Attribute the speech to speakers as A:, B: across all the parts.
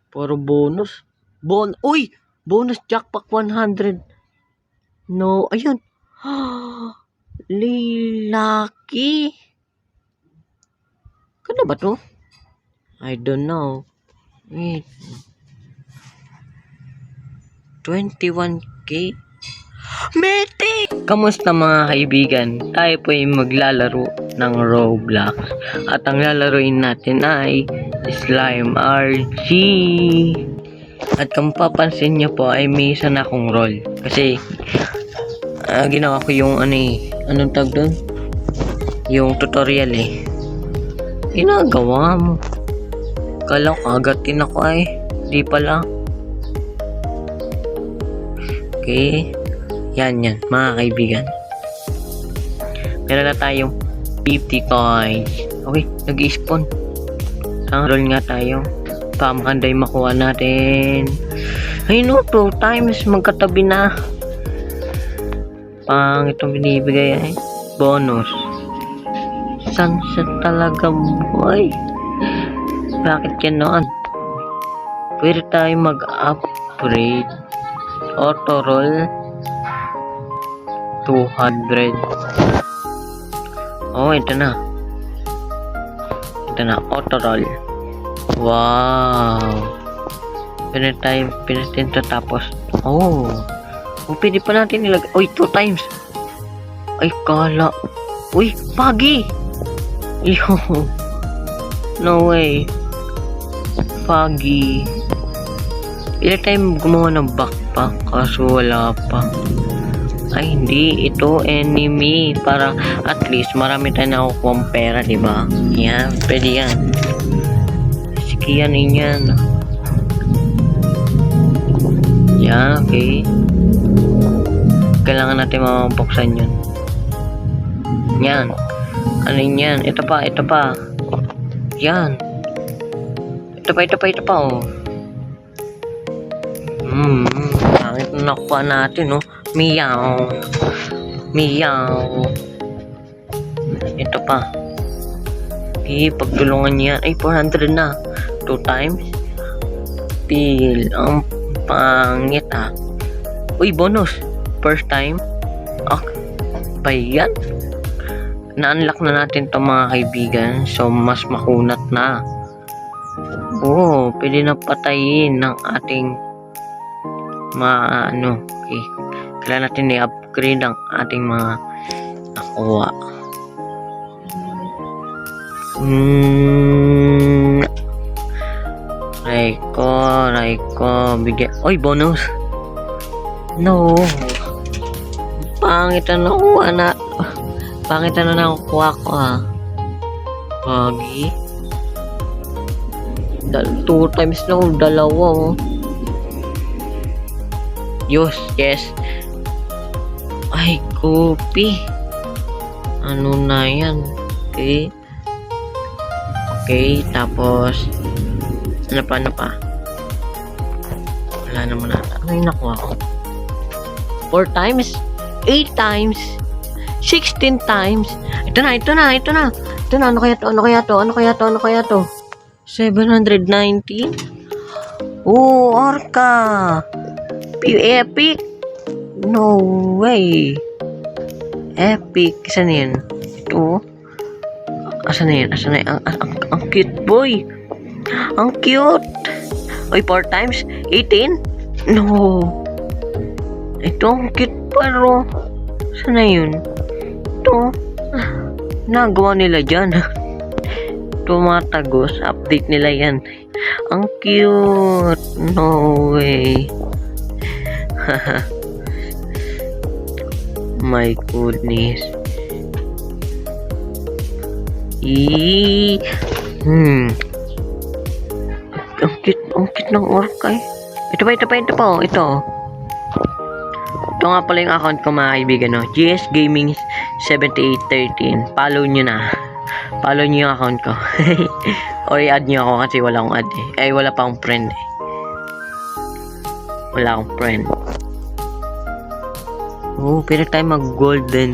A: Puro bonus. Uy! Bonus jackpot 100. No, ayun. Lucky. Kano ba to? I don't know. Wait. 21k? Metik! Kamusta mga kaibigan? Tayo po ay maglalaro ng Roblox. At ang lalaruin natin ay Slime RG. At kung papansin nyo po ay may isa na akong role. Kasi ginawa ko yung anong tag doon? Yung tutorial ginagawa mo. Kala ko agatin ako di pala. Okay. Yan mga kaibigan. Meron na tayong 50 coins. Okay, nag-spawn. Ang roll nga tayo. Pamakanday makuha natin. Ay no, 2 times magkatabi na. Pang itong binibigay bonus. Sunset talaga boy. Bakit ganoon? Pwede tayo mag-upgrade. Auto roll 200. Oh, ito na. Auto roll. Wow. Pinatin tapos. Pwede pa natin ilagay. 2 times. Ay, kala. Uy, pagi. Yo. No way. Pagi. Ilang time gumawa ng backpack kaso wala pa. Ay hindi, ito enemy para at least marami tayong nakukuha pera, di ba? Yan, pwede yan. Sige yan. Yan, okay. Kailangan natin mamabuksan yun. Yan. Ano yan? Ito pa. Yan. Ito pa oh. Bakit nakuha natin Meow. Ito pa. Pagtulungan niya. Ay, 400 na. 2 times. Pil. Ang pangit Uy, bonus. First time. Ba yan? Na-unlock na natin to mga kaibigan. So, mas makunat na. Pwede na patayin ng ating okay. Kailangan natin i-upgrade ang ating mga nakuha. Raiko, bigyan. Oy, bonus. No. Pangit na nakuha ko Pagi. 2 times na dalawa Yes. Ay, copy. Ano na yan? Okay, tapos ano pa? Wala naman ata. Ano yung nakuha ko? 4 times? 8 times? 16 times? Ito na. Ano kaya to? 790? Orca! Epic! No way! Epic! Saan yan? Ito? Asan na yan? Ang cute boy! Ang cute! Oy, 4 times? 18? No! Ito, ang cute pero saan na yun? Ito, nagawa nila dyan. Tumatagos, update nila yan. Ang cute! No way! My goodness. Ang cute ng orca Ito pa. Ito nga pala yung account ko mga kaibigan GS Gaming 7813. Follow nyo yung account ko. O i-add nyo ako kasi wala akong add wala pa akong friend Pero tayo mag-golden.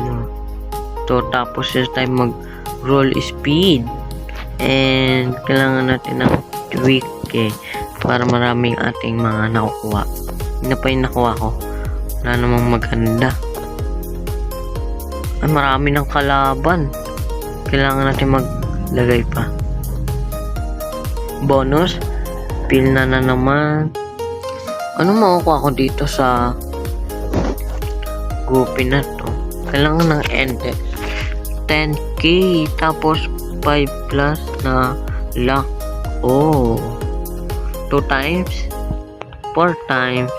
A: Tapos tayo mag-roll speed. And kailangan natin ng tweak para maraming ating mga nakukuha. Hindi pa yung nakuha ko. Wala namang maganda. Ay, marami ng kalaban. Kailangan natin maglagay pa. Bonus. Pil na naman. Ano makukuha ko dito sa Gupi na to? Kailangan ng index. 10k. Tapos 5 plus na luck. Oh. 2 times. 4 times.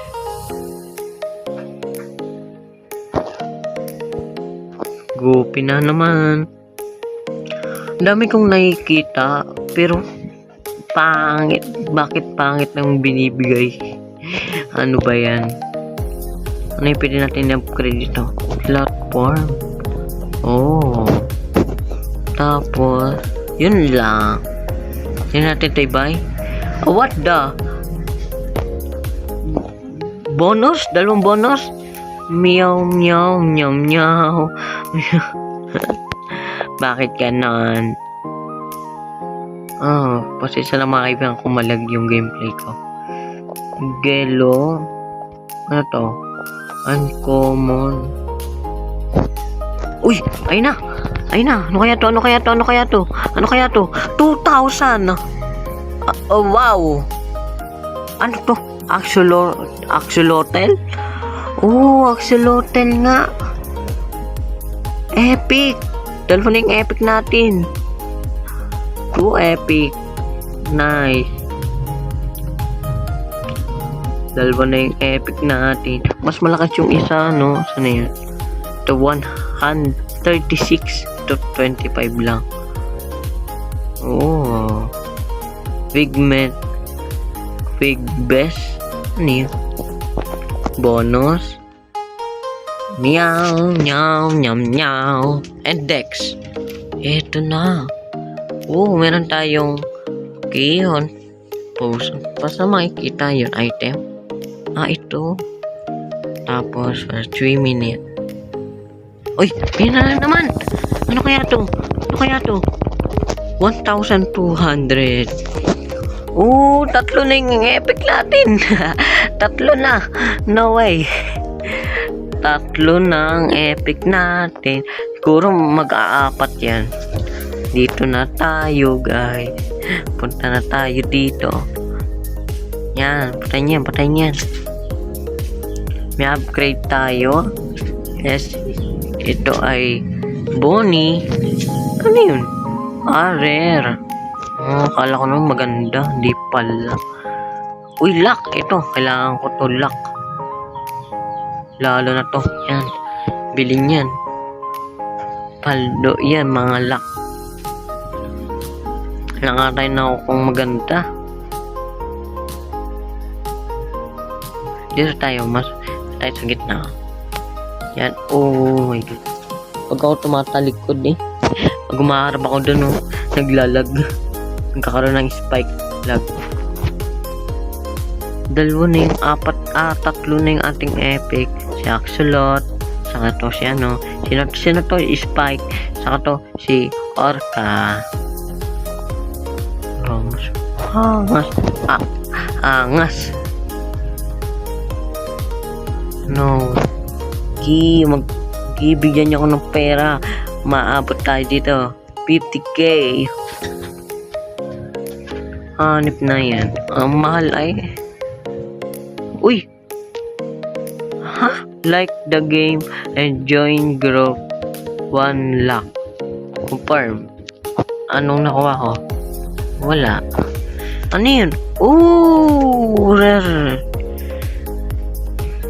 A: Gupi na naman. Dami kong nakikita. Pero pangit. Bakit pangit ng binibigay? Ano ba yan? Ano yung pwede natin i-upgrade dito? Platform. Oh. Tapos, yun lang. Yun natin tayo buy. What the? Bonus? Dalawang bonus? Meow, meow, meow, meow. Bakit ganon? Oh, pasensya lang mga kaibigan kung malag yung gameplay ko. Gelo. Ano to? Uncommon. Uy! Ayun na! Ayun na! Ano kaya to? Ano kaya to? Ano kaya to? Ano kaya to? 2,000! Wow! Ano to? Axolotl? Oh, Axolotl nga! Epic! Dalawa na yung epic natin. 2 epic. Nice. Dalawa na yung epic natin. Mas malakas yung isa, no? Sana yun? To 136 to 25 lang. Oh. Figment. Fig best. Ano yun? Bonus. Meow, meow, meow, meow. And Dex. Eto na. Oh, meron tayong Kion. Post. Basta makikita yun. Item. Ito. Tapos, 3 minutes. Uy! Yan na naman! Ano kaya to? Ano kaya to? 1,200. Oh, 3 na yung epic natin. 3 na. No way. 3 na ang epic natin. Siguro mag-aapat yan. Dito na tayo, guys. Punta na tayo dito. Yan. Patayin yan. Patayin yan. May upgrade tayo. Yes. Ito ay Bonnie. Ano yun? Rare. Oh, kala ko naman maganda. Hindi pala. Uy, luck. Ito. Kailangan ko to luck. Lalo na to. Yan. Bilhin yan. Paldo. Yan. Mga luck. Kailangan tayo na ako kung maganda. Dito tayo. Mas tayo sa gitna. Yan. Oh my god. Pag ako tumatalikod eh. Pag umaharap ako dun oh. Naglalag. Nagkakaroon ng spike lag. 2 na yung 3 na yung ating epic. Si Axolot. Saka to si ano. Sino to? Spike. Saka to si Orca. Roms. Angas. Angas. No. Magbibigyan niyo ako ng pera. Maabot tayo dito. 50k. Hanip na yan. Ang mahal ay. Uy. Ha? Like the game and join group 1 lakh. Confirm. Anong nakuha ko? Wala. Ano yun? Ooh, rare.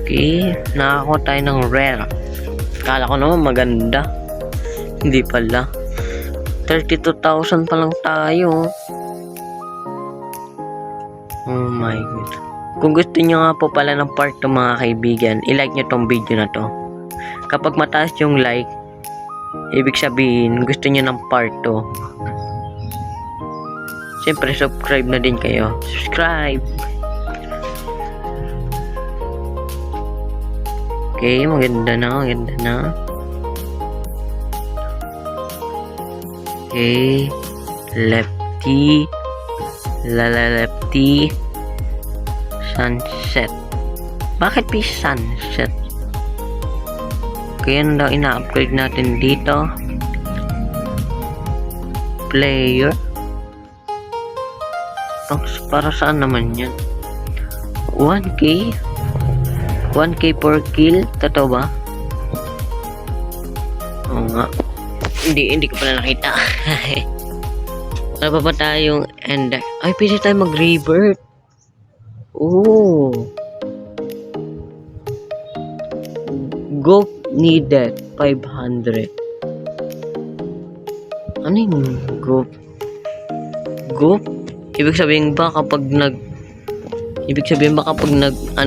A: Okay, nakakuha tayo ng rare. Kala ko naman maganda. Hindi pala. 32,000 pa lang tayo. Oh my god. Kung gusto nyo nga po pala ng part 2 mga kaibigan, i-like nyo tong video na to. Kapag mataas yung like, ibig sabihin gusto nyo ng part 2. Siyempre subscribe na din kayo. Subscribe. Okay, maganda na, maganda na. Okay, lefty, lefty, sunset. Bakit may sunset? Kaya na daw ina-upgrade natin dito. Player. Para saan naman yan? 1k? 1k per kill? Totoo ba? Oo nga. Hindi ko pala nakita. Wala pa ba tayong end? Ay, pwede tayo mag-revert. Oh. Go needed 500. Ano yung go? Go? Ibig sabihin ba kapag ano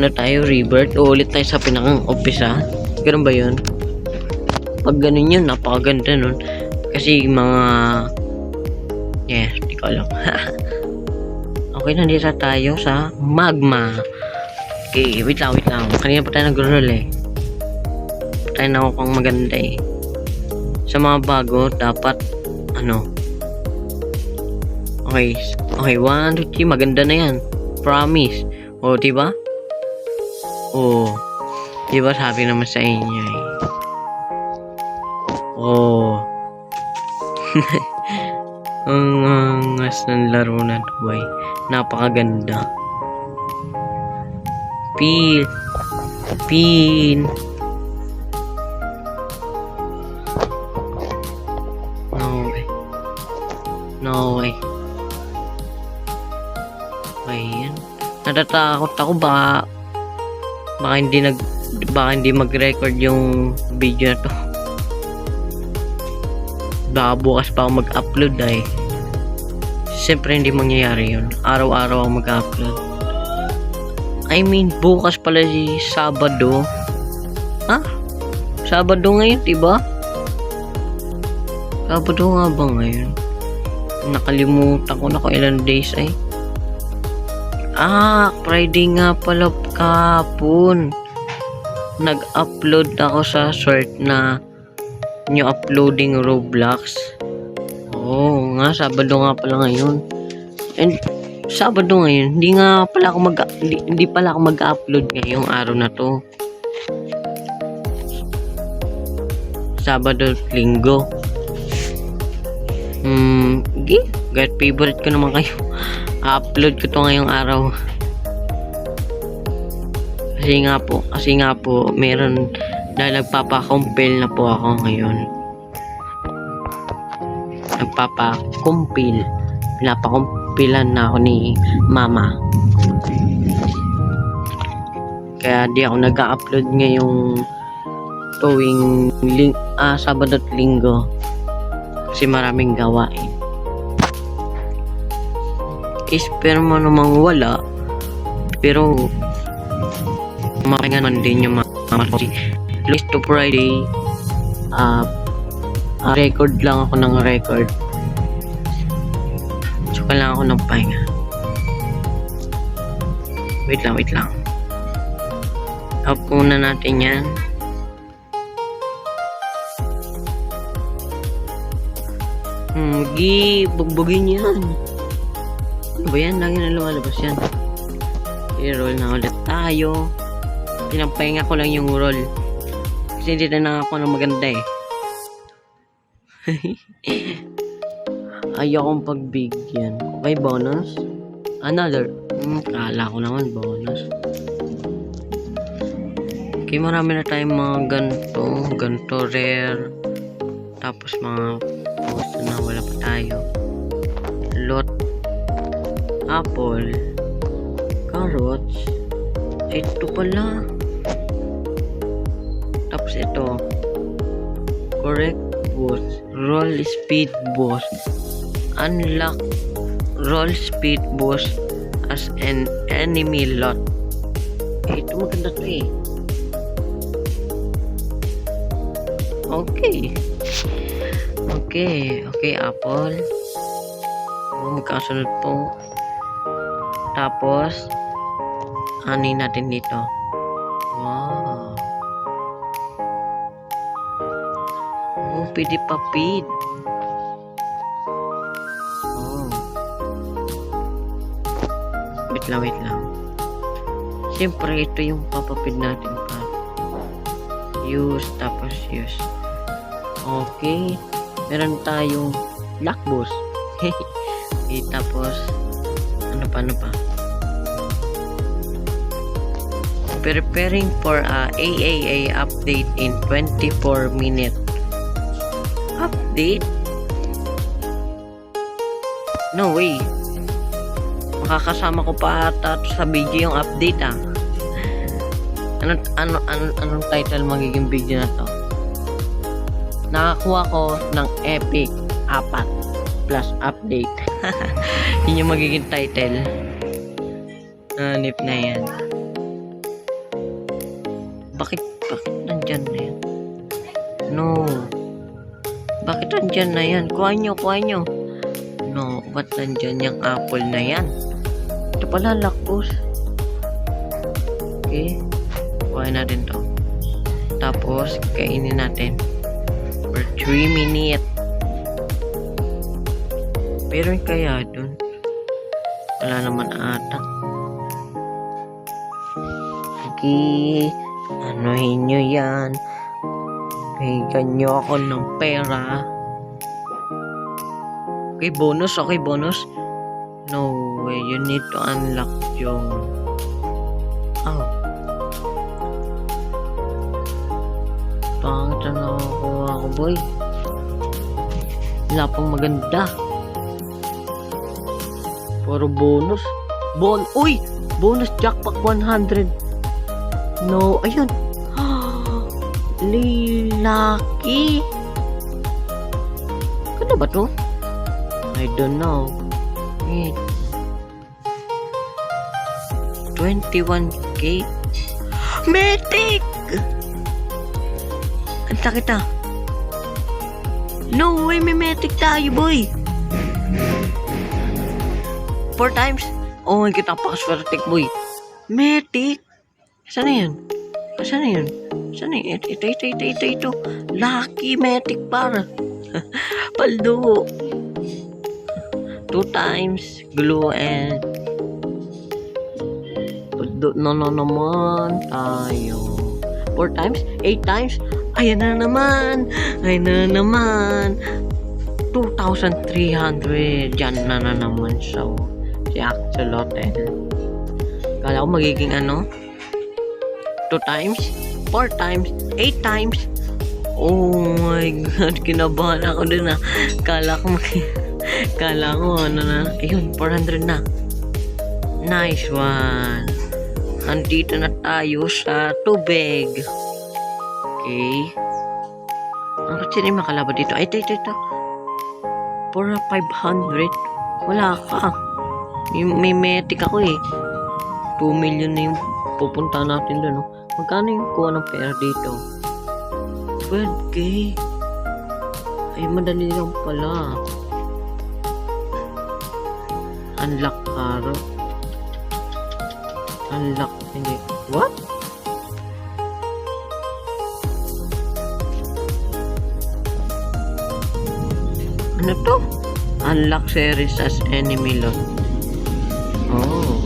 A: tayo, revert, uulit tayo sa pinakang-umpisa? Ganun ba yun? Pag ganun yun, napakaganda nun. Kasi mga... di ko alam. Okay, nandito tayo sa magma. Okay, wait lang. Kanina pa tayo nag-roll eh. Tayo na ako pang maganda eh. Sa mga bago, dapat, Okay, 1, 2, 3, maganda na yan. Promise. O, diba? O, diba sabi naman sa inyo eh. O. Ang angas ng laro na to boy. Napakaganda. Pin. No way. Ayan. Natatakot ako baka hindi mag-record yung video na to. Baka bukas pa ako mag-upload eh. Siyempre hindi mangyayari yun. Araw-araw ako mag-upload. I mean, bukas pala si Sabado. Ha? Sabado ngayon, diba? Sabado nga ba ngayon? Nakalimutan ko na kung ilang days ay. Friday nga pala kahapon. Nag-upload ako sa short na new uploading Roblox. Oo nga, Sabado nga pala ngayon. And Sabado ngayon, hindi pala ako mag-upload ngayong araw na to. Sabado, Linggo. God favorite ko naman kayo. Upload ko to ngayong araw. Kasi nga po, meron dahil nagpapa-compile na po ako ngayon. Pinapakumpilan na ako ni Mama. Kaya di ako nag-upload ngayong tuwing Sabado at Linggo. Kasi maraming gawain. Pero mo namang wala. Pero makingan man din yung mga Lunes to Friday. Record lang ako ng record. Tsaka lang ako ng pahinga. Wait lang. Up muna natin yan. Bugbugin yan. Ano ba yan? Lagi na lumalabas yan. I-roll na ulit tayo. Pinapahinga ko lang yung roll. Kasi hindi na ako ng maganda eh. Ayokong pagbigyan. Okay, bonus. Another. Kala ko naman bonus. Okay, marami na tayong mga ganito rare. Tapos mga post na wala pa tayo. Lot. Apple. Carrots. Ito pala. Tapos ito. Correct boost. Roll speed boost. Unlock roll speed boost as an enemy lot. Ito maganda to eh. Okay, Apple. Magkasunod po. Tapos, anin natin dito. Wow. Pwede pa feed. Wait lang. Siyempre, ito yung papapid natin pa. Use, tapos use. Okay. Meron tayong black boss. Okay, tapos, ano pa? Preparing for a AAA update in 24 minutes. Update? No way. Makakasama ko pa ata sa video yung update Anong title magiging video na to? Nakakuha ko ng Epic 4 plus update. Yun yung magiging title. Hanip na yan. Bakit nandyan na yan? No. Bakit nandyan na yan? Kuha nyo. No, ba't nandyan yung apple na yan? Ito pala, lakbos. Okay. Kuhain natin to. Tapos, kainin natin. For 3 minutes. Pero kaya dun? Wala naman ata. Okay. Anuhin nyo yan. Bigyan nyo ako ng pera. Okay, bonus. No way. You need to unlock yung... Oh. Pangit na nakukuha ko, boy. Wala pang maganda. Puro bonus. Uy! Bonus jackpot 100. No, ayun. Lucky. Ano ba to? I don't know. Wait. 21k. Mythic! Ang sakit No way, may mythic tayo, boy. 4 times? Oh, kita pa kaswertek, boy. Mythic? Saan na yun? Ito. Lucky mythic para. Paldo. 2 times. Glue and... Paldo na naman tayo. 4 times? 8 times? Ayan na naman. 2,300. Diyan na naman siya. Si Axolotl. Kala ko magiging 2 times, 4 times, 8 times. Oh my God, kinabahan ako dun Kala ko ayun, 400 na. Nice one. Andito na tayo sa tubig. Okay. Ang kasi makalaban dito. Ay, ito. For 500. Wala ka. May metik ako 2 million na yung pupunta natin dun. Magkano yung kuha ng pera dito? 12k. Ay, madali lang pala. Unlock karo. Unlock. Hindi. What? Ano to? Unlock series as enemy lot. Oh.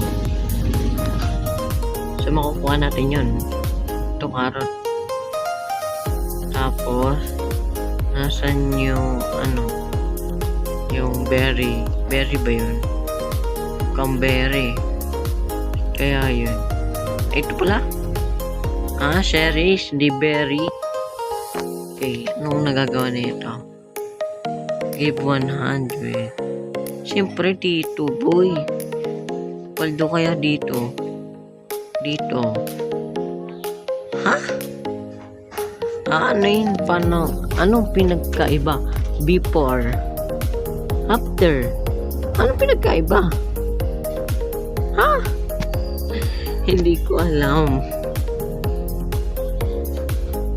A: So, makukuha natin yun. Ito, carrot. Tapos, nasan yung, yung berry. Berry ba yun? Cranberry. Kaya yun. Ito pala. Cherries, hindi berry. Okay, anong nagagawa na ito? Give 100. Siyempre, dito, boy. Paldo kaya dito. Ha? Ano yun? Anong pinagkaiba? Before. After. Anong pinagkaiba? Ha? Hindi ko alam.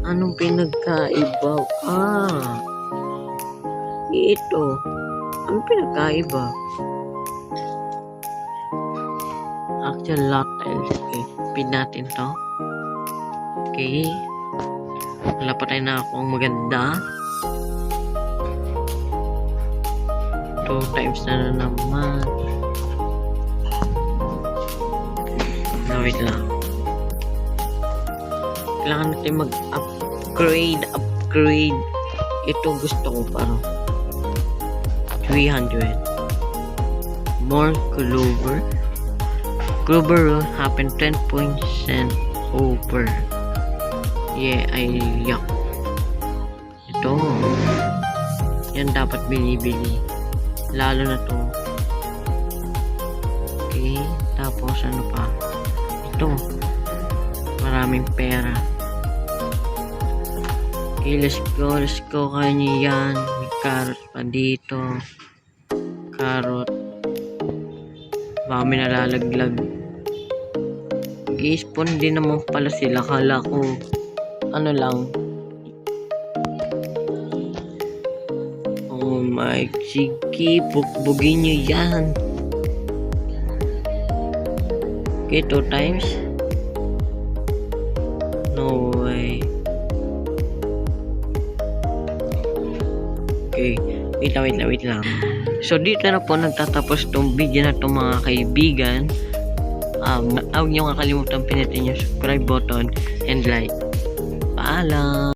A: Anong pinagkaiba? Ito. Anong pinagkaiba? Axolotl. Okay. Pin natin to. Okay. Wala pa tayo na akong maganda. 2 times na naman. No, wait lang. Kailangan natin mag-upgrade. Ito gusto ko parang 300. More clover. Clover will happen 10% over. Yeah, ay yak. Ito. Yan dapat binibili. Lalo na to. Okay. Tapos ano pa? Ito. Maraming pera. Okay, let's go. Kaya niyo yan. May carrot pa dito. Carrot. Baka may nalalaglag. Mag-i-spawn din naman pala sila. Kala ko ano lang. Oh my, sige, bugbugin nyo yan. Okay, 2 times. No way. Okay, wait lang. So, dito na po nagtatapos tong video na to mga kaibigan. Huwag nyo kakalimutan pinutin yung subscribe button and like. Paalam!